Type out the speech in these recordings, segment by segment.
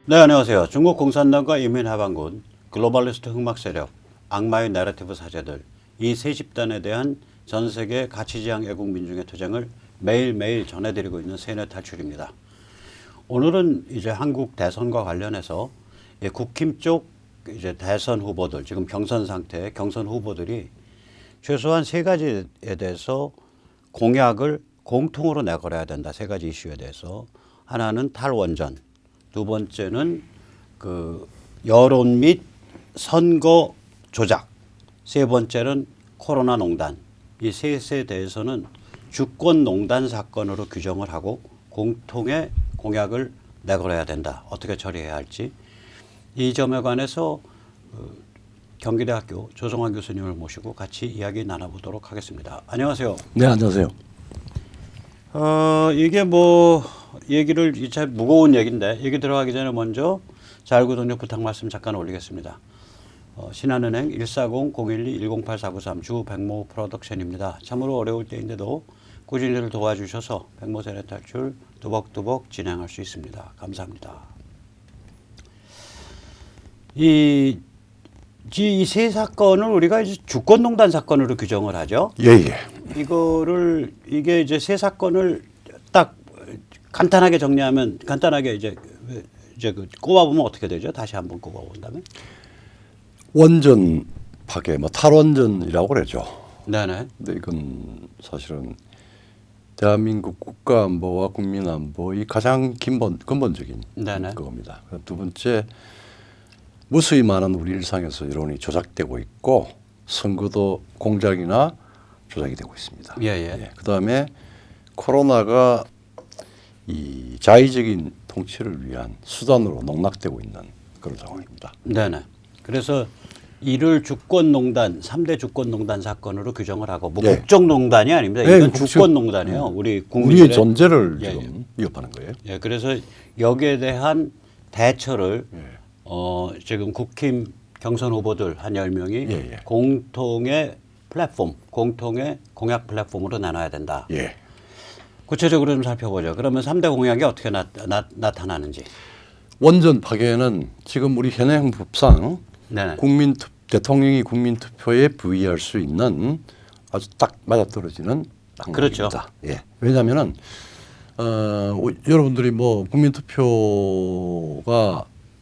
네, 안녕하세요. 중국 공산당과 인민해방군, 글로벌리스트 흑막 세력, 악마의 내러티브 사제들, 이 세 집단에 대한 전 세계 가치지향 애국 민중의 투쟁을 매일매일 전해드리고 있는 세뇌 탈출입니다. 오늘은 이제 한국 대선과 관련해서 국힘 쪽 이제 대선 후보들, 지금 경선 상태의 경선 후보들이 최소한 세 가지에 대해서 공약을 공통으로 내걸어야 된다. 세 가지 이슈에 대해서. 하나는 탈원전, 두 번째는 그 여론 및 선거 조작, 세 번째는 코로나 농단. 이 셋에 대해서는 주권농단 사건으로 규정을 하고 공통의 공약을 내걸어야 된다. 어떻게 처리해야 할지. 이 점에 관해서 경기대학교 조성환 교수님을 모시고 같이 이야기 나눠보도록 하겠습니다. 안녕하세요. 네, 안녕하세요. 이게 뭐 얘기를 참 무거운 얘기인데 얘기 들어가기 전에 먼저 자율구 동력 부탁 말씀 잠깐 올리겠습니다. 신한은행 140-012-108493 주 백모 프로덕션입니다. 참으로 어려울 때인데도 꾸준히 저를 도와주셔서 백모 세뇌 탈출 두벅두벅 진행할 수 있습니다. 감사합니다. 이 세 사건을 우리가 이제 주권농단 사건으로 규정을 하죠. 예. 이게 이제 세 사건을 딱 간단하게 정리하면 간단하게 이제 그 꼽아보면 어떻게 되죠? 다시 한번 꼽아본다면. 원전 파괴, 뭐 탈원전이라고 그러죠. 네네. 근데 이건 사실은 대한민국 국가 안보와 국민 안보의 가장 근본적인 네네. 그겁니다. 두 번째, 무수히 많은 우리 일상에서 여론이 조작되고 있고 선거도 공작이나 조작이 되고 있습니다. 예. 그다음에 코로나가 이 자의적인 통치를 위한 수단으로 농락되고 있는 그런 상황입니다. 네네. 그래서 이를 주권농단, 3대 주권농단 사건으로 규정을 하고 뭐 국정농단이 아닙니다. 이건 주권농단이에요. 우리 국민들의 우리의 존재를 지금 위협하는 거예요. 예, 그래서 여기에 대한 대처를 지금 국힘 경선 후보들 한 10명이 공통의 플랫폼, 공통의 공약 플랫폼으로 나눠야 된다. 예. 구체적으로 좀 살펴보죠. 그러면 3대 공약이 어떻게 나타나는지. 원전 파괴는 지금 우리 현행 법상 대통령이 국민투표에 부의할 수 있는 아주 딱 맞아떨어지는 항목입니다. 그렇죠. 예. 왜냐하면은 여러분들이 뭐 국민투표가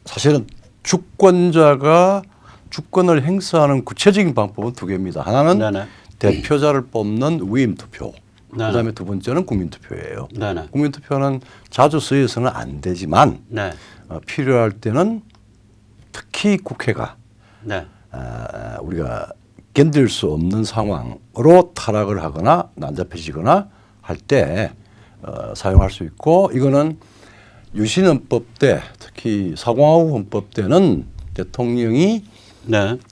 사실은 주권자가 주권을 행사하는 구체적인 방법은 두 개입니다. 하나는 대표자를 뽑는 위임 투표. 그다음에 두 번째는 국민투표예요. 국민투표는 자주 쓰여서는 안 되지만 필요할 때는 특히 국회가 우리가 견딜 수 없는 상황으로 타락을 하거나 난잡해지거나 할 때 사용할 수 있고, 이거는 유신헌법 때, 특히 사공화국 헌법 때는 대통령이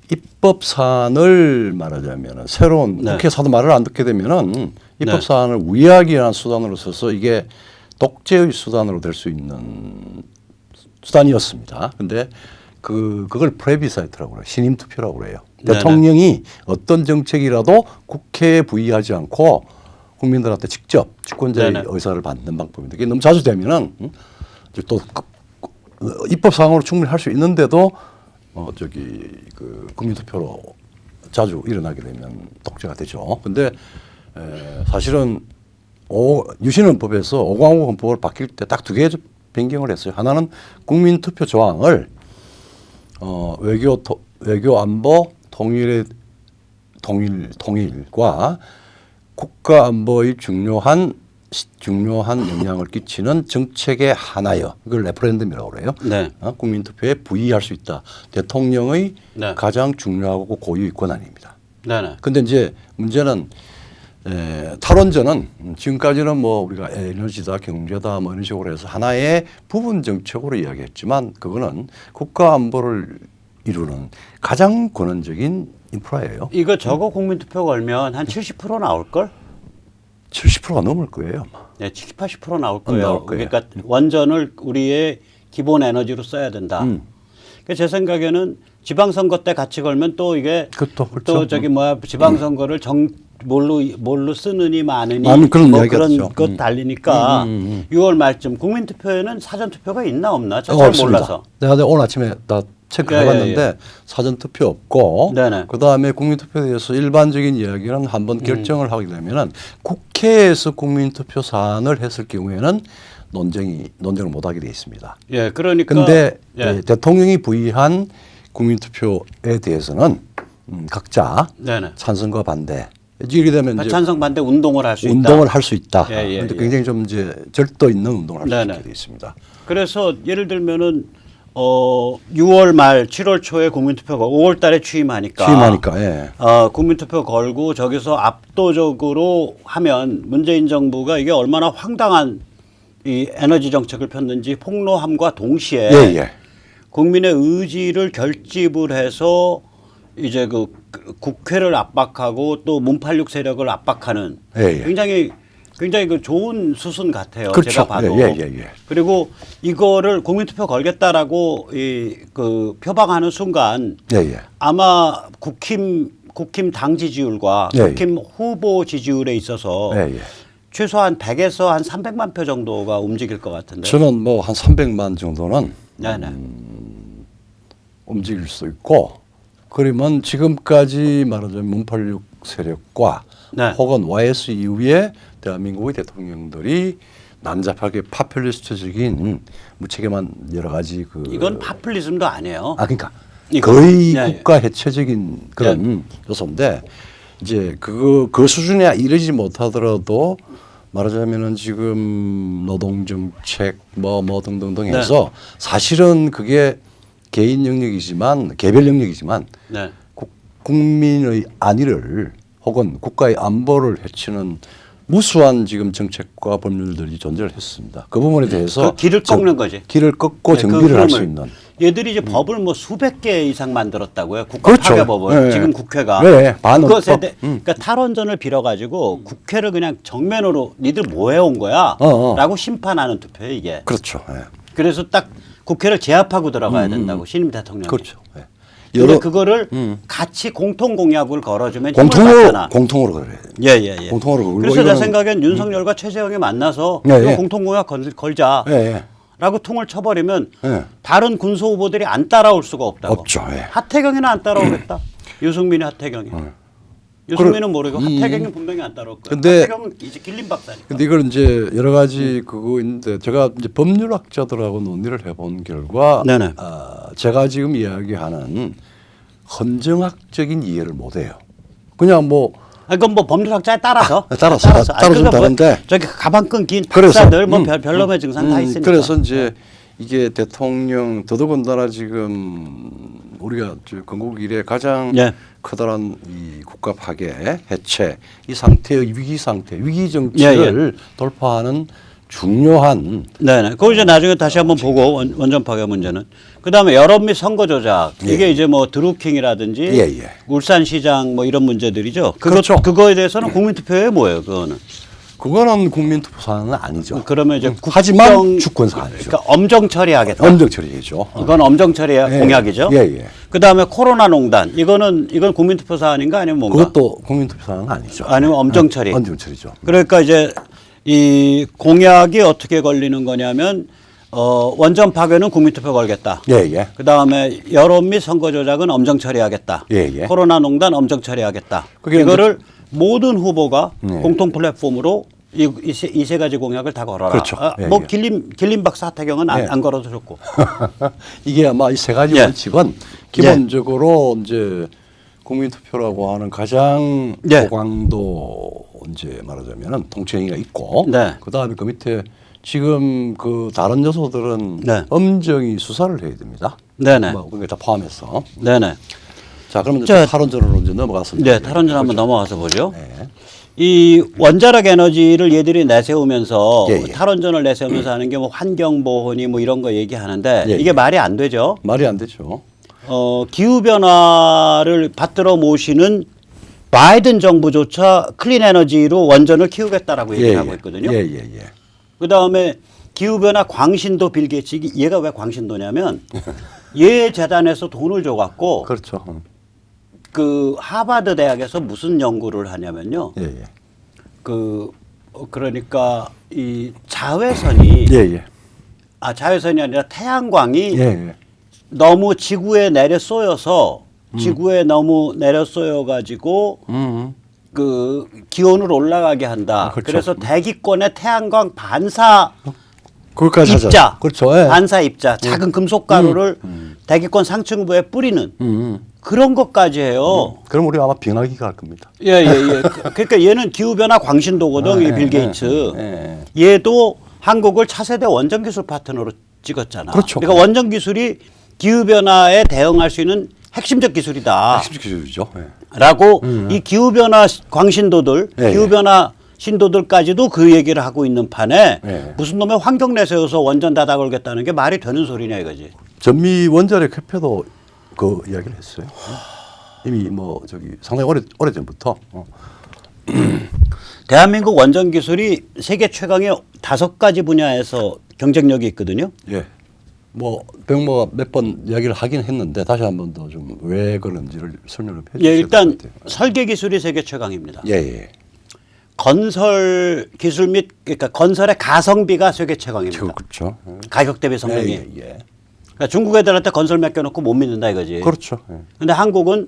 입법 사안을 말하자면 새로운 국회에서도 말을 안 듣게 되면은 입법 사안을 우회하기 위한 수단으로 써서 이게 독재의 수단으로 될 수 있는 수단이었습니다. 근데 그걸 프레비사이트라고 그래요. 신임 투표라고 그래요. 대통령이 어떤 정책이라도 국회에 부의하지 않고 국민들한테 직접 주권자의 의사를 받는 방법인데, 이게 너무 자주 되면은 또 입법 사항으로 충분히 할 수 있는데도 국민투표로 자주 일어나게 되면 독재가 되죠. 근데 사실은 유신헌법에서 5강국 헌법을 바뀔 때 딱 두 개 변경을 했어요. 하나는 국민투표 조항을 외교 안보 통일과 국가 안보의 중요한 영향을 끼치는 정책의 하나여. 이걸 레퍼런덤이라고 그래요. 국민투표에 부의할 수 있다. 대통령의 가장 중요하고 고유의 권한입니다. 그런데 이제 문제는 탈원전은 지금까지는 뭐 우리가 에너지다, 경제다 뭐 이런 식으로 해서 하나의 부분 정책으로 이야기했지만, 그거는 국가 안보를 이루는 가장 권한적인 인프라예요. 이거 저거 국민투표 걸면 한 70% 나올 걸? 70%가 넘을 거예요. 네, 70, 80% 나올 거예요. 그러니까 원전을 우리의 기본 에너지로 써야 된다. 그러니까 제 생각에는 지방선거 때 같이 걸면 또 이게 또 저기 지방선거를 뭘로 쓰느니 마느니 그런 뭐 이야기가 그런 있죠. 것 달리니까 6월 말쯤 국민투표에는 사전투표가 있나 없나 저 잘 몰라서. 내가 오늘 아침에 다 체크해봤는데 예. 사전 투표 없고 네네. 그 다음에 국민투표에 대해서 일반적인 이야기는 한번 결정을 하게 되면은 국회에서 국민투표 사안을 했을 경우에는 논쟁을 못하게 돼 있습니다. 예, 그러니까. 근데 예. 대통령이 부의한 국민투표에 대해서는 각자 네네. 찬성과 반대 이렇게 되면 이제 찬성 반대 운동을 할 수 있다. 운동을 할 수 있다. 예, 예, 그런데 예. 굉장히 좀 이제 절도 있는 운동을 할 수 네네. 있게 돼 있습니다. 그래서 예를 들면은 6월 말 7월 초에 국민투표가 5월 달에 취임하니까 예. 국민투표 걸고 저기서 압도적으로 하면 문재인 정부가 이게 얼마나 황당한 이 에너지 정책을 폈는지 폭로함과 동시에 예, 예. 국민의 의지를 결집을 해서 이제 그 국회를 압박하고 또 문팔육 세력을 압박하는 예, 예. 굉장히 그 좋은 수순 같아요. 그렇죠. 제가 봐도. 예. 그리고 이거를 국민투표 걸겠다라고 그 표방하는 순간 예. 아마 국힘 당 지지율과 예, 예. 국힘 후보 지지율에 있어서 예. 최소한 100에서 한 300만 표 정도가 움직일 것 같은데. 저는 뭐 한 300만 정도는 네네. 움직일 수 있고 그러면 지금까지 말하자면 문팔육 세력과 네. 혹은 YS 이후에 대한민국의 대통령들이 난잡하게 파퓰리스트적인 무책임한 여러 가지 그 이건 파퓰리즘도 아니에요. 그러니까 이거. 거의 예, 예. 국가 해체적인 그런 요소인데 이제 그 수준에 이르지 못하더라도 말하자면은 지금 노동정책 뭐 등등등 해서 사실은 그게 개인 영역이지만 개별 영역이지만 네. 국민의 안위를 혹은 국가의 안보를 해치는 무수한 지금 정책과 법률들이 존재를 했습니다. 그 부분에 대해서 그 길을 꺾는 거지. 길을 꺾고 네, 정비를 그 할 수 흐름을. 있는. 얘들이 이제 법을 뭐 수백 개 이상 만들었다고요. 국가 그렇죠. 파괴법을 네. 지금 국회가 네, 반헌법. 그것에 그러니까 탈원전을 빌어가지고 국회를 그냥 정면으로 니들 뭐 해온 거야?라고 심판하는 투표예요 이게. 그렇죠. 예. 그래서 딱 국회를 제압하고 들어가야 된다고 신임 대통령이. 그렇죠. 예. 근데 그거를 같이 공통 공약을 걸어주면 힘을 공통으로 받잖아. 공통으로 그래. 예. 공통으로 걸고 그래서 내 이거는- 생각엔 윤석열과 최재형이 만나서 예, 이거 예. 공통 공약 걸자. 예. 라고 통을 쳐버리면 예. 다른 군소 후보들이 안 따라올 수가 없다고. 없죠. 예. 하태경이는 안 따라오겠다. 유승민이 하태경이. 유승민은 모르고 하태경이 분명히 안 따라올 거야. 근데- 하태경은 이제 길림 박사니까. 근데 이걸 이제 여러 가지 그거 있는데 제가 이제 법률학자들하고 논의를 해본 결과 네네. 제가 지금 이야기하는 헌정학적인 이해를 못해요. 그냥 뭐 그건 뭐 법률학자에 따라서. 따라서 아니, 그거 뭐 다른데 저기 가방끈 긴 그래서, 박사들 뭐 별놈의 증상 다 있으니까. 그래서 이제 이게 대통령 더더군다나 지금 우리가 건국 이래 가장 예. 커다란 이 국가 파괴, 해체 이 상태의 위기 상태, 위기 정치를 돌파하는 중요한 네네. 그거 이제 나중에 다시 한번 보고 원전 파괴 문제는. 그다음에 여론 및 선거 조작 이게 이제 뭐 드루킹이라든지 예. 울산시장 뭐 이런 문제들이죠. 그렇죠. 그거에 대해서는 국민투표에 뭐예요? 그거는. 그거는 국민투표 사안은 아니죠. 그러면 이제 하지만 주권 사안이죠. 그러니까 엄정 처리하겠다. 엄정 처리죠. 이건 엄정 처리 공약이죠. 예. 그다음에 코로나 농단 이건 국민투표 사안인가 아니면 뭔가? 그것도 국민투표 사안은 아니죠. 아니면 엄정 처리. 엄정 처리죠. 그러니까 이제 이 공약이 어떻게 걸리는 거냐면 원전 파괴는 국민투표 걸겠다. 예. 그다음에 여론 및 선거 조작은 엄정 처리하겠다. 예. 코로나 농단 엄정 처리하겠다. 그게 이거를 모든 후보가 네. 공통 플랫폼으로 이 세 가지 공약을 다 걸어라. 그렇죠. 뭐 예. 길림 박사 하태경은 예. 안 걸어도 좋고. 이게 아마 이 세 가지 예. 원칙은 기본적으로 이제 국민투표라고 하는 가장 예. 고강도 이제 말하자면은 통치행위가 있고 네. 그다음에 그 밑에 지금 그 다른 요소들은 네. 엄정히 수사를 해야 됩니다. 네네. 뭐 그게 다 포함해서. 네네. 자 그러면 자, 이제 탈원전으로 이제 넘어가서 네, 탈원전 한번 넘어가서 보죠. 네. 이 원자력 에너지를 얘들이 내세우면서 예. 탈원전을 내세우면서 하는 게 뭐 환경 보호니 뭐 이런 거 얘기하는데 예. 이게 말이 안 되죠. 말이 안 되죠. 기후 변화를 받들어 모시는 바이든 정부조차 클린 에너지로 원전을 키우겠다라고 얘기를 하고 있거든요. 예. 그다음에 기후 변화 광신도 빌 게이츠 얘가 왜 광신도냐면 얘 재단에서 돈을 줘 갖고 그렇죠. 그 하버드 대학에서 무슨 연구를 하냐면요. 예, 예. 그러니까 이 자외선이 예, 예. 자외선이 아니라 태양광이 예, 예. 너무 지구에 내려 쏘여서 지구에 너무 내려 쏘여 가지고 그 기온을 올라가게 한다. 그렇죠. 그래서 대기권의 태양광 반사 그걸까지 입자, 하자. 그렇죠. 예. 반사 입자, 작은 금속 가루를 대기권 상층부에 뿌리는 그런 것까지 해요. 그럼 우리 아마 빙하기가 할 겁니다. 예. 그러니까 얘는 기후변화 광신도거든, 이 빌 게이츠. 예. 얘도 한국을 차세대 원전 기술 파트너로 찍었잖아. 그렇죠. 그러니까 원전 기술이 기후변화에 대응할 수 있는 핵심적 기술이다. 핵심 기술이죠. 예. 라고 이 기후변화 광신도들, 예, 기후변화 신도들까지도 그 얘기를 하고 있는 판에 예. 무슨 놈의 환경 내세워서 원전 닫아 걸겠다는 게 말이 되는 소리냐 이거지. 전미 원자력 협회도 그 이야기를 했어요. 이미 뭐 저기 상당히 오래 전부터. 대한민국 원전 기술이 세계 최강의 5가지 분야에서 경쟁력이 있거든요. 예. 뭐 병모가 몇 번 이야기를 하긴 했는데 다시 한 번 더 좀 왜 그런지를 설명을 해 주셔야 예, 될 일단 것 같아요. 설계 기술이 세계 최강입니다. 예, 예. 건설 기술 및 그러니까 건설의 가성비가 세계 최강입니다. 그렇죠. 가격 대비 성능이. 예, 예. 그러니까 중국 애들한테 건설 맡겨놓고 못 믿는다 이거지. 그렇죠. 예. 근데 한국은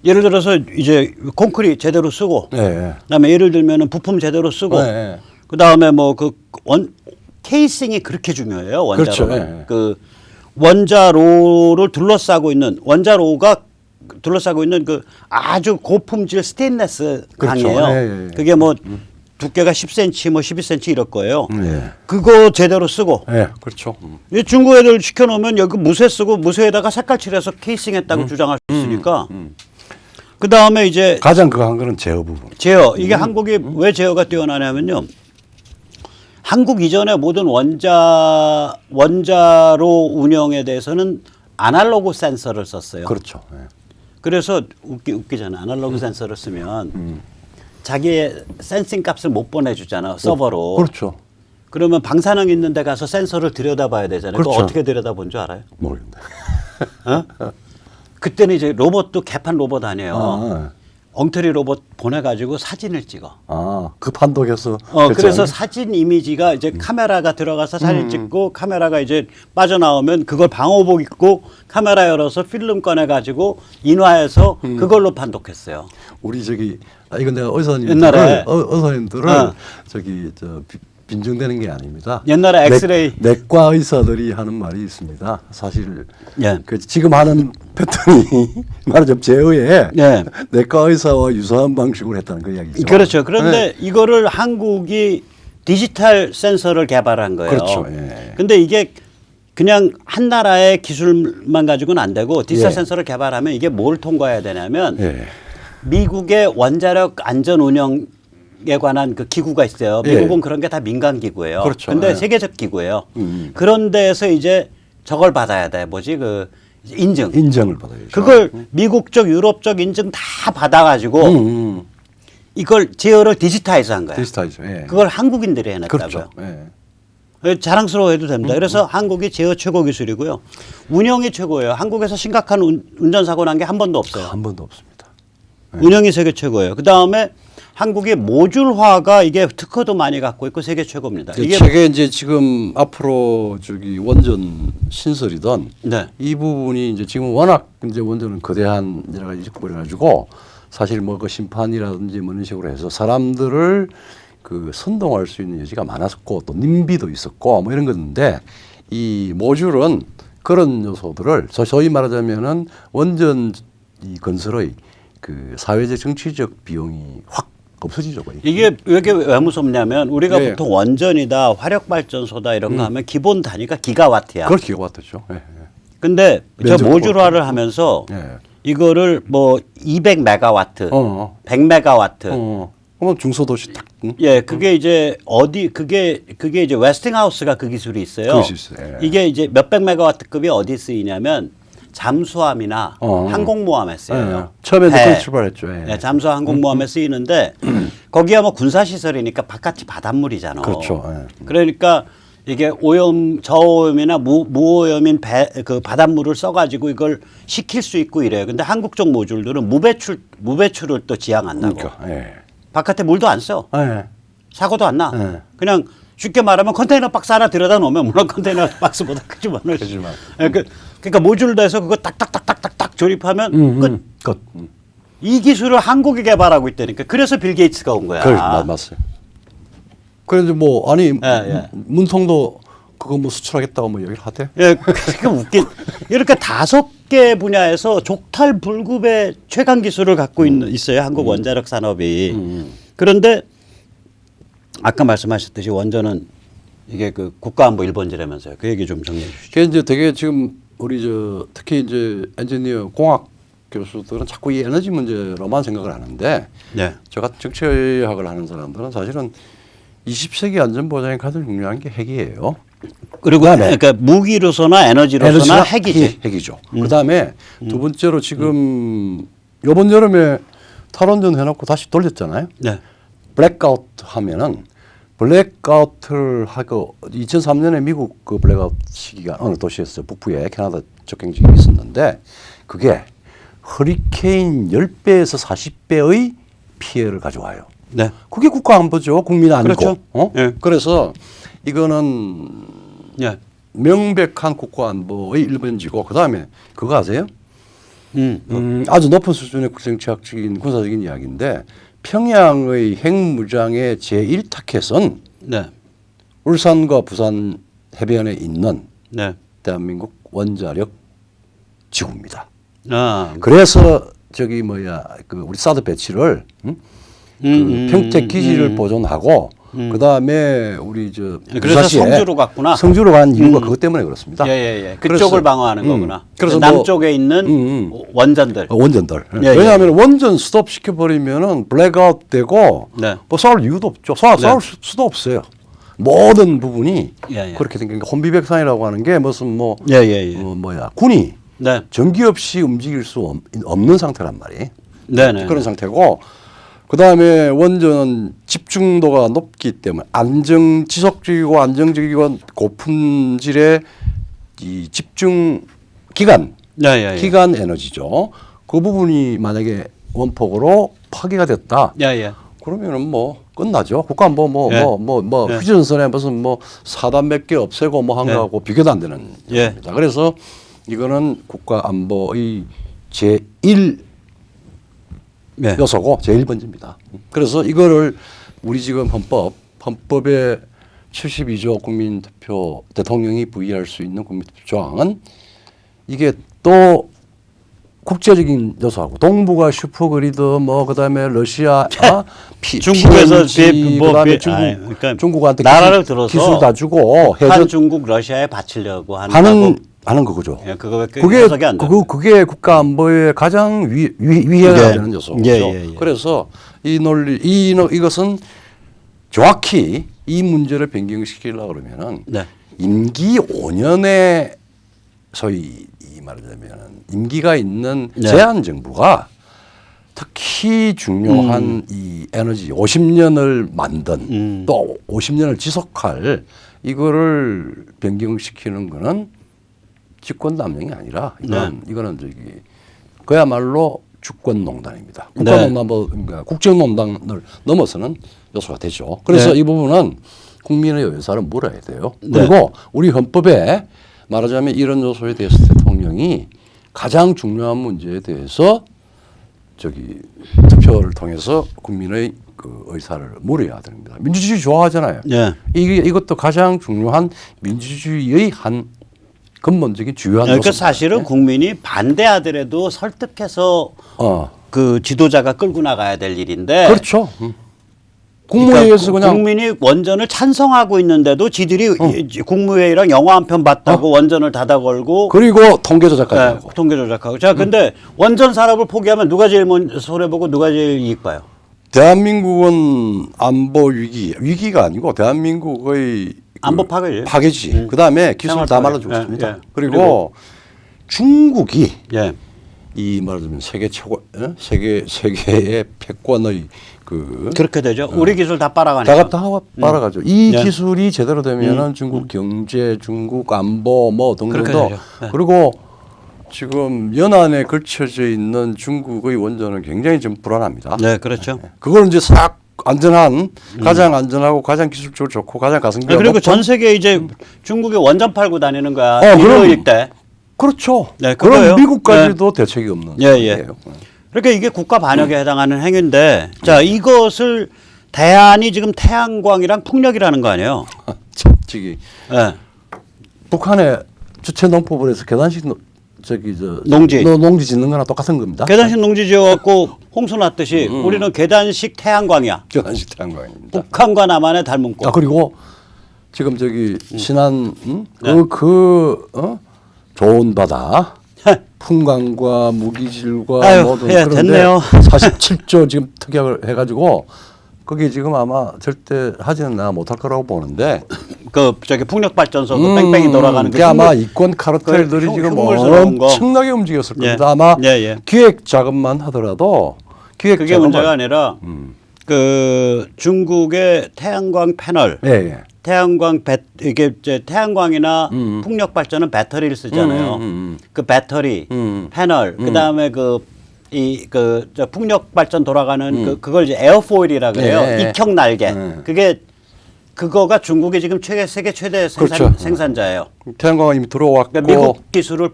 예를 들어서 이제 콘크리트 제대로 쓰고, 예. 그다음에 예를 들면은 부품 제대로 쓰고, 예. 그다음에 뭐 그 케이싱이 그렇게 중요해요. 원자로. 그렇죠. 예. 그 원자로를 둘러싸고 있는 원자로가 둘러싸고 있는 그 아주 고품질 스테인레스 그렇죠. 강이에요. 예, 예. 그게 뭐 두께가 10cm, 뭐 12cm 이럴 거예요. 예. 그거 제대로 쓰고. 예, 그렇죠. 이 중국 애들 시켜놓으면 여기 무쇠 쓰고 무쇠에다가 색깔 칠해서 케이싱했다고 주장할 수 있으니까. 그 다음에 이제 가장 그한 거는 제어 부분. 제어. 이게 한국이 왜 제어가 뛰어나냐면요. 한국 이전의 모든 원자로 운영에 대해서는 아날로그 센서를 썼어요. 그렇죠. 예. 그래서 웃기잖아. 아날로그 센서를 쓰면 자기의 센싱 값을 못 보내주잖아. 서버로. 그렇죠. 그러면 방사능 있는 데 가서 센서를 들여다봐야 되잖아요. 그거 그렇죠. 어떻게 들여다본 줄 알아요? 모르겠네. 어? 그때는 이제 로봇도 개판 로봇 아니에요. 아, 엉터리 로봇 보내가지고 사진을 찍어. 그 판독에서. 그래서 사진 이미지가 이제 카메라가 들어가서 사진 찍고 카메라가 이제 빠져나오면 그걸 방호복 입고 카메라 열어서 필름 꺼내가지고 인화해서 그걸로 판독했어요. 우리 저기 이건 내가 의사님들을 옛날에. 의사님들을 어. 저기 빈정되는 게 아닙니다. 옛날에 엑스레이. 내과 의사들이 하는 말이 있습니다. 사실 예. 그 지금 하는 패턴이 말하자면 제어에 예. 내과 의사와 유사한 방식으로 했다는 그 이야기죠. 그렇죠. 그런데 네. 이거를 한국이 디지털 센서를 개발한 거예요. 그렇죠. 예. 근데 이게 그냥 한 나라의 기술만 가지고는 안 되고 디지털 예. 센서를 개발하면 이게 뭘 통과해야 되냐면 예. 미국의 원자력 안전 운영에 관한 그 기구가 있어요. 미국은 예. 그런 게 다 민간 기구예요. 그렇죠. 근데 예. 세계적 기구예요. 그런 데에서 이제 저걸 받아야 돼. 뭐지? 그 인증. 인정을 받아야죠. 그걸 미국적, 유럽적 인증 다 받아가지고 이걸 제어를 디지타이즈한 거야. 디지털이죠. 예. 그걸 한국인들이 해냈다고요. 그렇죠. 예. 자랑스러워해도 됩니다. 그래서 한국이 제어 최고 기술이고요. 운영이 최고예요. 한국에서 심각한 운전사고 난 게 한 번도 없어요. 한 번도 없습니다. 운영이 세계 최고예요. 그 다음에 한국의 모듈화가 이게 특허도 많이 갖고 있고 세계 최고입니다. 이게 책에 이제 지금 앞으로 저기 원전 신설이던 네. 이 부분이 이제 지금 워낙 이제 원전은 거대한 여러 가지 짓고 그래가지고 사실 뭐 그 심판이라든지 뭐 이런 식으로 해서 사람들을 그 선동할 수 있는 여지가 많았고 또 님비도 있었고 뭐 이런 건데 이 모듈은 그런 요소들을 소위 말하자면은 원전 이 건설의 그 사회적 정치적 비용이 확 없어지죠 거의. 이게 왜 무섭냐면 우리가 예. 보통 원전이다 화력발전소다 이런 거 하면 기본 단위가 기가와트야. 그걸 기가 왔죠. 예. 근데 저 면적 모듈화를 하면서 예. 이거를 뭐 200메가와트, 100메가와트. 그러면 중소도시 딱. 예, 그게 이제 그게 이제 웨스팅하우스가 그 기술이 있어요. 그럴 수 있어요. 예. 이게 이제 몇백 메가와트급이 어디 쓰이냐면 잠수함이나 항공모함에 쓰여요. 처음에 배. 그걸 출발했죠. 예. 네, 잠수함 항공모함에 쓰이는데 거기야 뭐 군사 시설이니까 바깥이 바닷물이잖아. 그렇죠. 예. 그러니까 이게 오염 저오염이나 무오염인 그 바닷물을 써가지고 이걸 식힐 수 있고 이래요. 근데 한국 쪽 모듈들은 무배출을 또 지향한다고. 그러니까, 예. 바깥에 물도 안 써. 예. 사고도 안 나. 네. 그냥 쉽게 말하면 컨테이너 박스 하나 들여다 놓으면 물론 컨테이너 박스보다 크지만은. 크지만. 예, 그러니까 모듈도 해서 그거 딱딱딱딱딱 조립하면 끝. 끝. 이 기술을 한국이 개발하고 있다니까. 그래서 빌 게이츠가 온 거야. 맞어요. 그런데 뭐 아니 예. 문통도 그거 뭐 수출하겠다고 뭐 얘기를 하대. 예, 그러니까 웃긴. 이렇게 5개 분야에서 족탈불급의 최강 기술을 갖고 있어요. 한국 원자력 산업이. 그런데 아까 말씀하셨듯이 원전은 이게 그 국가안보 1번지라면서요. 그 얘기 좀 정리해 주시죠. 그게 이제 되게 지금 우리 특히 이제 엔지니어 공학 교수들은 자꾸 이 에너지 문제로만 생각을 하는데 네. 저 같은 정치학을 하는 사람들은 사실은 20세기 안전 보장에 가장 중요한 게 핵이에요. 그리고 그러니까 무기로서나 에너지로서나 핵이지. 핵이죠. 그다음에 두 번째로 지금 이번 여름에 탈원전 해놓고 다시 돌렸잖아요. 네. 블랙아웃 하면은 블랙아웃을 하고 2003년에 미국 그 블랙아웃 시기가 어느 도시였어요. 북부에 캐나다 접경 지역에 있었는데 그게 허리케인 10배에서 40배의 피해를 가져와요. 네. 그게 국가 안보죠. 국민 아니고. 그렇죠. 예. 그래서 이거는 예. 명백한 국가 안보의 1번지고 그다음에 그거 아세요? 아주 높은 수준의 정치학적인 군사적인 이야기인데 평양의 핵무장의 제1타켓은 네. 울산과 부산 해변에 있는 네. 대한민국 원자력 지구입니다. 아. 그래서 저기 그 우리 사드 배치를 그 평택 기지를 보존하고 그다음에 우리 그래서 부사시에 성주로 갔구나. 성주로 간 이유가 그것 때문에 그렇습니다. 예. 그쪽을 방어하는 거구나. 그래서 남쪽에 있는 원전들. 원전들. 예, 왜냐하면 원전 스톱 시켜 버리면은 블랙아웃 되고 네. 뭐 싸울 이유도 없죠. 싸울 수도 없어요. 모든 부분이 그렇게 된 게 혼비백산이라고 하는 게 무슨 군이 네. 전기 없이 움직일 수 없는 상태란 말이에요. 네네. 그런 상태고 그다음에 원전은 집중도가 높기 때문에 지속적이고 안정적이고 고품질의 이 집중 기간 기간 에너지죠. 그 부분이 만약에 원폭으로 파괴가 됐다. 그러면은 뭐 끝나죠. 국가안보 휴전선에 무슨 사단 몇 개 없애고 한 거하고 비교도 안 되는 겁니다. 그래서 이거는 국가안보의 제1 요소고 제1번지입니다. 그래서 이거를 우리 지금 헌법의 72조 국민투표 대통령이 부의할 수 있는 국민투표 조항은 이게 또 국제적인 요소하고 동북아 슈퍼그리드 그다음에 러시아 중국에서 그다음에 중국한테 나라를 들어서 기술 다 주고 한중국 러시아에 바치려고 하는 거죠. 예, 그게 국가 안보의 가장 위해야 되는 요소죠. 그래서 이 논리 이것은 정확히 이 문제를 변경시키려고 그러면은 임기 5년에 소위 말하자면 임기가 있는 제한 정부가 특히 중요한 이 에너지 50년을 만든 또 50년을 지속할 이거를 변경시키는 거는 집권 남용이 아니라 이거는 그야말로 주권농단입니다. 국가농단 국정농단을 넘어서는 요소가 되죠. 그래서 이 부분은 국민의 의사를 물어야 돼요. 그리고 우리 헌법에 말하자면 이런 요소에 대해서 대통령이 가장 중요한 문제에 대해서 투표를 통해서 국민의 그 의사를 물어야 됩니다. 민주주의 좋아하잖아요. 이것도 가장 중요한 민주주의의 한 근본적인 주요한 요소입니다. 그러니까 사실은 국민이 반대하더라도 설득해서 그 지도자가 끌고 나가야 될 일인데. 그렇죠. 국무회의에서 그냥 국민이 원전을 찬성하고 있는데도 지들이 국무회의랑 영화 한 편 봤다고 원전을 닫아 걸고 그리고 통계 조작까지 하고. 통계 조작하고. 자, 근데 원전 산업을 포기하면 누가 제일 손해 보고 누가 제일 이익 봐요? 대한민국은 안보 위기가 아니고 대한민국의 안보 파괴지. 그다음에 기술 다 말라주고 있습니다. 그리고 중국이 이 말하자면 세계 최고 세계의 패권의 그 그렇게 되죠. 우리 기술 다 빨아가니까. 다 빨아가죠. 이 네. 기술이 제대로 되면은 중국 경제, 중국 안보 뭐 그렇게 등등도 되죠. 네. 그리고 지금 연안에 걸쳐져 있는 중국의 원전은 굉장히 좀 불안합니다. 네, 그렇죠. 그걸 이제 싹 안전한 가장 안전하고 가장 기술적으로 좋고 가장 가성비가 그리고 높은 전 세계 이제 중국이 원전 팔고 다니는 거야. 그럼. 일로일 때. 그렇죠. 네, 그럼 그거예요. 미국까지도 대책이 없는 예, 예. 상황이에요. 그러니까 이게 국가 반역에 해당하는 행위인데, 자, 이것을 대안이 지금 태양광이랑 풍력이라는 거 아니에요? 참 저기 예. 북한의 주체 농법을 해서 계단식 농지. 농지 짓는 거나 똑같은 겁니다. 계단식 농지 지어갖고 홍수 났듯이 우리는 계단식 태양광이야. 계단식 태양광입니다. 북한과 남한의 닮은 꼴. 그리고 지금 저기 신안 네. 좋은 바다 풍광과 무기질과 아유, 모든 예, 그런데 됐네요. 47조 지금 특약을 해가지고 거기 지금 아마 절대 하지는 나 못할 거라고 보는데 그 저기 풍력 발전소도 뺑뺑이 돌아가는 그게 아마 이권 카르텔들이 그 지금 흉물스러운 거. 엄청나게 움직였을 예. 겁니다. 아마 예, 예. 기획 자금만 하더라도 기획 그게 자금만 문제가 아니라 그 중국의 태양광 패널, 예, 예. 태양광 이게 이제 태양광이나 풍력 발전은 배터리를 쓰잖아요. 그 배터리, 패널, 그다음에 저 풍력 발전 돌아가는 그걸 이제 에어포일이라 그래요. 네. 익형 날개. 그거가 중국이 지금 세계 최대 그렇죠. 생산자예요. 태양광은 이미 들어왔고 그러니까 미국 기술을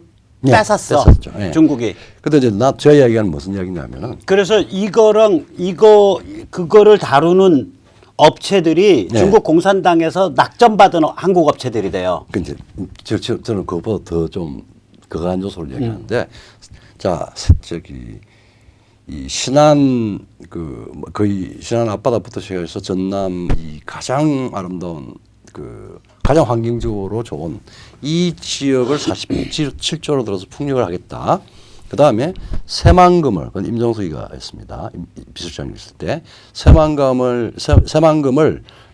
예, 뺏었어. 뺏었죠. 예. 중국이. 근데 이제 제 이야기는 무슨 이야기냐면은 그래서 그거를 다루는 업체들이 네. 중국 공산당에서 낙점받은 한국 업체들이 돼요. 그 이제 저는 그거보다 더 좀 그거한 요소를 얘기하는데 자 저기 이 신안 거의 신안 앞바다부터 시작해서 전남 이 가장 아름다운 가장 환경적으로 좋은 이 지역을 47조로 들어서 풍력을 하겠다. 그 다음에 새만금을 그건 임종석이가 했습니다. 비서실장이 있을 때 새만금을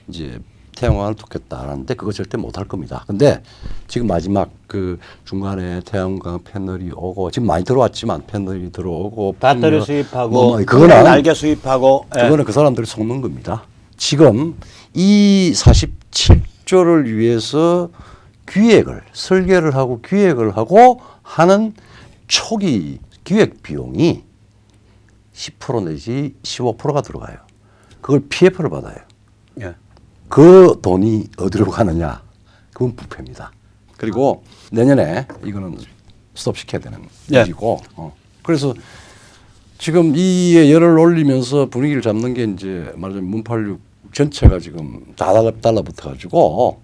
이제 태양광을 두겠다 하는데 그거 절대 못할 겁니다. 근데 지금 마지막 중간에 태양광 패널이 오고 지금 많이 들어왔지만 패널이 들어오고 배터리 수입하고 그거는 날개 수입하고 그거는 그 사람들이 속는 겁니다. 지금 이 47조를 위해서 설계를 하고 기획을 하고 하는 초기 기획 비용이 10% 내지 15%가 들어가요. 그걸 PF를 받아요. 예. 그 돈이 어디로 가느냐? 그건 부패입니다. 그리고 내년에 이거는 스톱시켜야 되는 예. 일이고 그래서 지금 이에 열을 올리면서 분위기를 잡는 게 이제 말하자면 문팔육 전체가 지금 다 달라붙어 가지고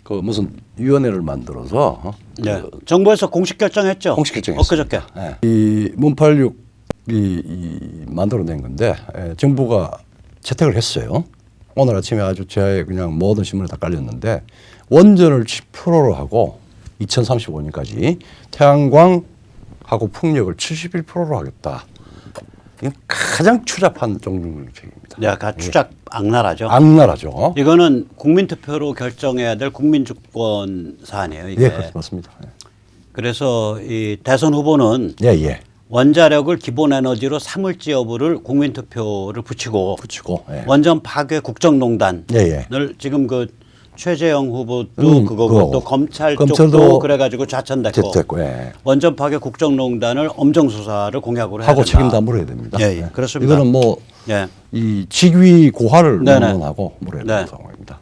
그 무슨 위원회를 만들어서 네. 정부에서 공식 결정했죠. 공식 결정했습니다. 엊그저께. 네. 이 문팔육이 만들어낸 건데 정부가 채택을 했어요. 오늘 아침에 아주 제 그냥 모든 신문에 다 깔렸는데 원전을 10%로 하고 2035년까지 태양광하고 풍력을 71%로 하겠다. 이건 가장 추잡한 정책입니다. 야, 추작 악랄하죠. 악랄하죠. 이거는 국민투표로 결정해야 될 국민주권 사안이에요. 이게. 예, 맞습니다. 그래서 이 대선 후보는 예. 원자력을 기본 에너지로 삼을지 여부를 국민투표를 붙이고 예. 원전 파괴 국정농단을 예. 지금 최재형 후보도 그거고 그거. 또 검찰 검찰도 쪽도 그래가지고 좌천됐고 됐고, 예. 원전 파괴 국정농단을 엄정 수사를 공약으로 해야 하고 된다. 책임도 물어야 됩니다. 예, 예. 그렇습니다. 이거는 뭐 예. 이 직위 고하를 네네. 논문하고 물어야 되는 네. 상황입니다.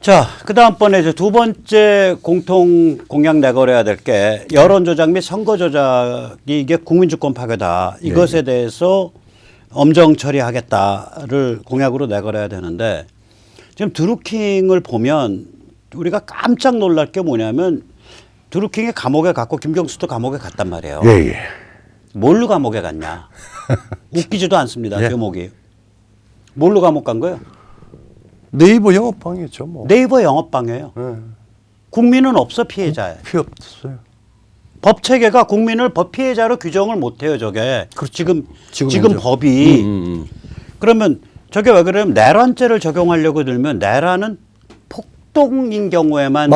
자, 그 다음번에 이제 두 번째 공통 공약 내걸어야 될 게 여론 조작 및 선거 조작이 이게 국민주권 파괴다. 이것에 대해서 엄정 처리하겠다를 공약으로 내걸어야 되는데 지금 드루킹을 보면 우리가 깜짝 놀랄 게 뭐냐면 드루킹이 감옥에 갔고 김경수도 감옥에 갔단 말이에요. 예. 뭘로 감옥에 갔냐? 웃기지도 않습니다. 예. 제목이. 뭘로 감옥 간 거예요? 네이버 영업방이죠, 뭐. 네이버 영업방이에요. 예. 국민은 없어 피해자에. 필요 없어요. 법 체계가 국민을 법 피해자로 규정을 못 해요, 저게. 지금 지금 법이. 그러면 저게 왜 그러면 내란죄를 적용하려고 들면 내란은 합동인 경우에만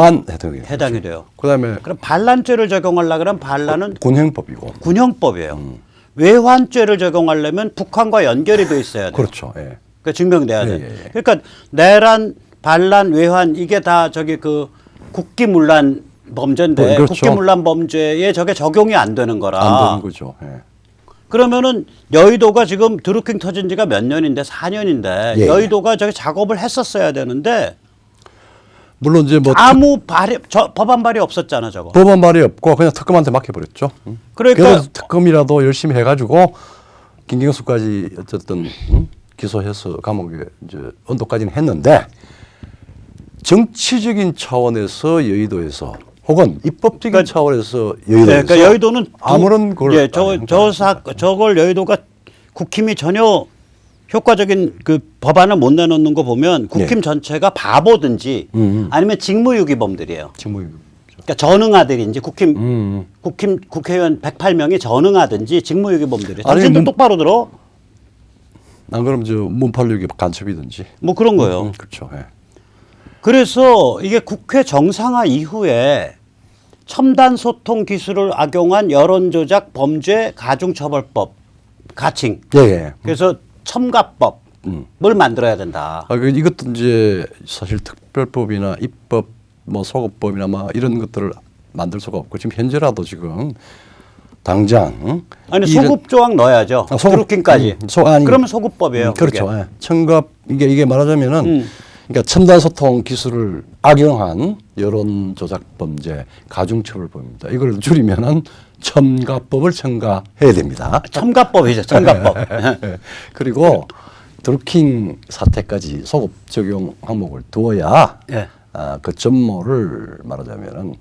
해당이 돼요. 그다음에 그럼 반란죄를 적용하려고 그러면 반란은 군형법이고. 군형법이에요. 외환죄를 적용하려면 북한과 연결이 돼 있어야 돼요. 그렇죠. 예. 그러니까 증명돼야 돼. 예. 그러니까 내란, 반란, 외환 이게 다 저기 그 국기문란 범죄인데 그렇죠. 국기문란 범죄에 저게 적용이 안 되는 거라. 안 되는 거죠. 예. 그러면은 여의도가 지금 드루킹 터진 지가 몇 년인데 4년인데 예. 여의도가 저기 작업을 했었어야 되는데 물론 이제 뭐 아무 법안 발의 없었잖아 저거. 법안 발의 없고 그냥 특검한테 맡겨버렸죠. 그러니까 그래서 특검이라도 열심히 해가지고 김경수까지 어쨌든 기소해서 감옥에 이제 언도까지는 했는데 정치적인 차원에서 여의도에서 혹은 입법적인 차원에서 여의도에서 네, 그러니까 여의도는 아무런 걸 예, 저걸 여의도가 국힘이 전혀 효과적인 그 법안을 못 내놓는 거 보면 국힘 전체가 바보든지 아니면 직무유기범들이에요. 그러니까 전응아들인지 국회의원 108명이 전응하든지 직무유기범들이에요. 당신들 똑바로 들어. 안 그러면 저 문팔육이 간첩이든지 뭐 그런 거예요. 그렇죠. 예. 그래서 이게 국회 정상화 이후에 첨단 소통 기술을 악용한 여론조작 범죄 가중처벌법 가칭. 예. 그래서 첨가법을 만들어야 된다. 이것도 이제 사실 특별법이나 입법 뭐 소급법이나 뭐 이런 것들을 만들 수가 없고 지금 현재라도 지금 당장 아니 소급 조항 넣어야죠. 드루킹까지. 그러면 소급법이에요. 그렇죠. 예. 첨갑 이게 말하자면은 그러니까 첨단 소통 기술을 악용한 여론 조작 범죄 가중처벌법입니다. 이걸 줄이면은 첨가법을 첨가해야 됩니다. 첨가법이죠. 첨가법. 그리고 드루킹 사태까지 소급 적용 항목을 두어야 예. 그 전모를 말하자면은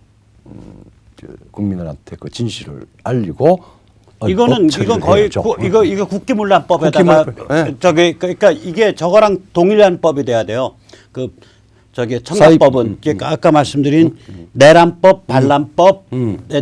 국민들한테 그 진실을 알리고 이건 거의 이거 국기문란법에다가 네. 저기 그러니까 이게 저거랑 동일한 법이 돼야 돼요. 그 저기 첨가법은 그러니까 아까 말씀드린 내란법, 반란법,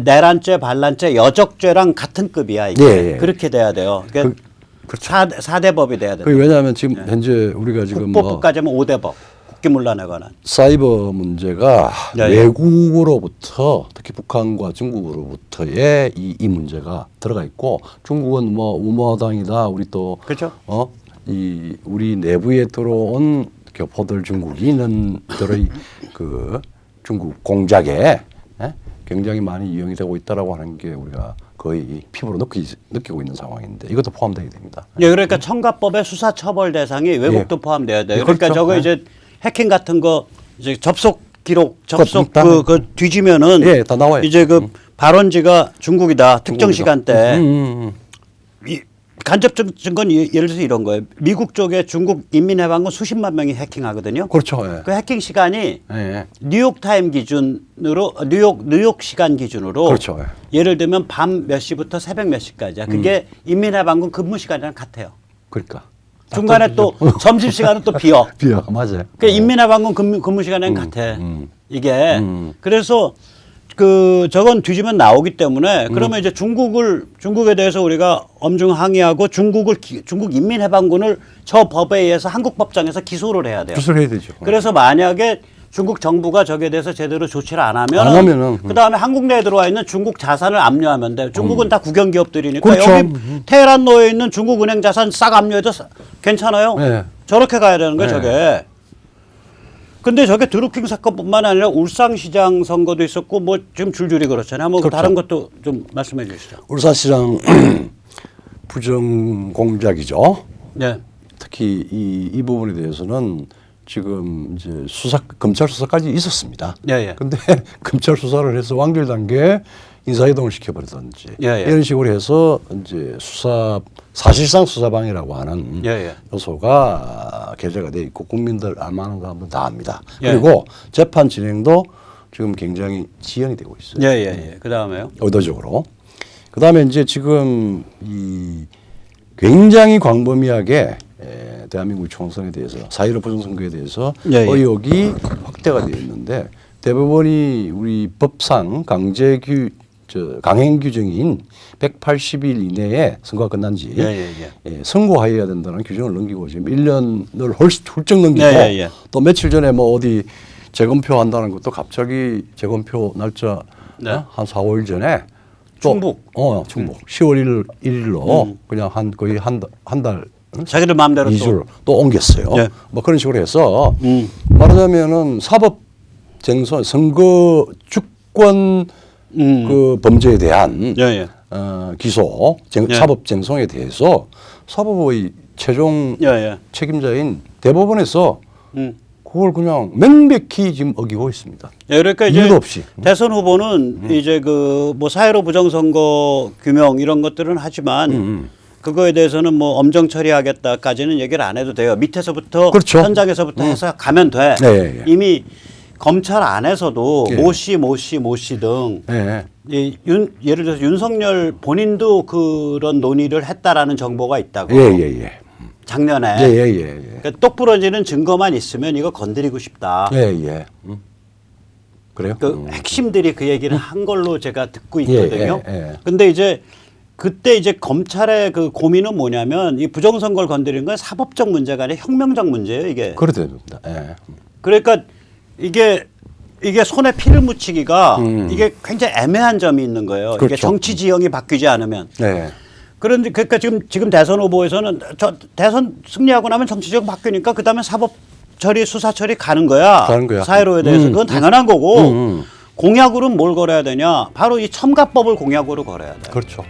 내란죄, 반란죄, 여적죄랑 같은 급이야 이게. 예. 그렇게 돼야 돼요. 그러니까 그렇죠. 4대 법이 돼야 돼요. 왜냐하면 지금 현재 우리가 지금 국보법까지 하면 5대 법. 국기문란에 관한. 사이버 문제가 예. 외국으로부터 특히 북한과 중국으로부터의 이 문제가 들어가 있고 중국은 뭐 우모당이다 우리 또 그렇죠. 이 우리 내부에 들어온 교포들 중국인은 들의 그 중국 공작에 굉장히 많이 이용이 되고 있다라고 하는 게 우리가 거의 피부로 느끼고 있는 상황인데 이것도 포함되게 됩니다. 예, 그러니까 첨가법의 수사 처벌 대상이 외국도 포함돼야 돼요. 그러니까 그렇죠. 저거 이제 해킹 같은 거 이제 접속 기록 그거 그 뒤지면은 다 나와요. 이제 그 발원지가 중국이다. 특정 시간대. 이 간접 증거는 예를 들어서 이런 거예요. 미국 쪽에 중국 인민해방군 수십만 명이 해킹하거든요. 그렇죠. 예. 그 해킹 시간이 예. 뉴욕 타임 기준으로 뉴욕 시간 기준으로 그렇죠. 예를 들면 밤 몇 시부터 새벽 몇 시까지야. 그게 인민해방군 근무 시간이랑 같아요. 그러니까 중간에 또 점심 시간은 또 비어. 비어 맞아요. 그 인민해방군 근무 시간이랑 같아. 이게 그래서 그 저건 뒤지면 나오기 때문에 그러면 이제 중국에 대해서 우리가 엄중 항의하고 중국 인민해방군을 저 법에 의해서 한국 법정에서 기소를 해야 돼요. 기소를 해야 되죠. 그래서 만약에 중국 정부가 저기에 대해서 제대로 조치를 안 하면은 그다음에 한국 내에 들어와 있는 중국 자산을 압류하면 돼요. 중국은 다 국영 기업들이니까 그렇죠. 여기 테헤란로에 있는 중국 은행 자산 싹 압류해도 괜찮아요. 네. 저렇게 가야 되는 거예요, 네. 저게. 근데 저게 드루킹 사건뿐만 아니라 울산시장 선거도 있었고 뭐 지금 줄줄이 그렇잖아요. 뭐 그렇죠. 다른 것도 좀 말씀해 주시죠. 울산시장 부정 공작이죠. 네. 특히 이 부분에 대해서는 지금 이제 검찰 수사까지 있었습니다. 예. 근데 검찰 수사를 해서 완결 단계에 인사이동을 시켜버리든지 예. 이런 식으로 해서 이제 사실상 수사방해라고 하는 예. 요소가 게재가 돼 있고 국민들 알만한 거 한번 다 압니다. 예. 그리고 재판 진행도 지금 굉장히 지연이 되고 있어요. 예. 그 다음에요. 의도적으로. 그 다음에 이제 지금 이 굉장히 광범위하게 대한민국 총선에 대해서 4.15 부정선거에 대해서 의혹이 확대가 되어 있는데 대법원이 우리 법상 강행 규정인 180일 이내에 선거가 끝난 지 선고하여야 된다는 규정을 넘기고 지금 1년을 훌쩍 넘기고 또 며칠 전에 뭐 어디 재검표 한다는 것도 갑자기 재검표 날짜 네. 한 4, 5일 전에 또 충북. 충북 10월 1일로 그냥 거의 한 달 자기들 마음대로 또. 2주를 또 옮겼어요. 네. 뭐 그런 식으로 해서 말하자면은 사법 쟁소 선거 주권 그 범죄에 대한 예, 예. 기소 예. 사법 쟁송에 대해서 사법의 최종 예, 예. 책임자인 대법원에서 음. 그걸 그냥 명백히 지금 어기고 있습니다. 예, 그러니까 이제 이유도 없이. 대선 후보는 이제 그 뭐 사회로 부정선거 규명 이런 것들은 하지만 그거에 대해서는 뭐 엄정 처리하겠다까지는 얘기를 안 해도 돼요. 밑에서부터 그렇죠. 현장에서부터 해서 가면 돼. 예, 예. 이미 검찰 안에서도 예. 모 씨 등 예. 예를 들어서 윤석열 본인도 그런 논의를 했다라는 정보가 있다고. 예. 작년에. 예. 그러니까 똑 부러지는 증거만 있으면 이거 건드리고 싶다. 예. 그래요? 그 핵심들이 그 얘기를 한 걸로 제가 듣고 있거든요. 예. 근데 이제 그때 이제 검찰의 그 고민은 뭐냐면 이 부정선거를 건드리는 건 사법적 문제가 아니라 혁명적 문제예요, 이게. 그렇게 됩니다. 예. 그러니까 이게 손에 피를 묻히기가 이게 굉장히 애매한 점이 있는 거예요. 이게 그렇죠. 정치 지형이 바뀌지 않으면. 네. 그런데 그러니까 지금 대선 후보에서는 대선 승리하고 나면 정치 지형 바뀌니까 그다음에 사법 처리 수사 처리 가는 거야. 가는 거야. 사회로에 대해서 그건 당연한 거고 공약으로는 뭘 걸어야 되냐? 바로 이 첨가법을 공약으로 걸어야 돼. 그렇죠.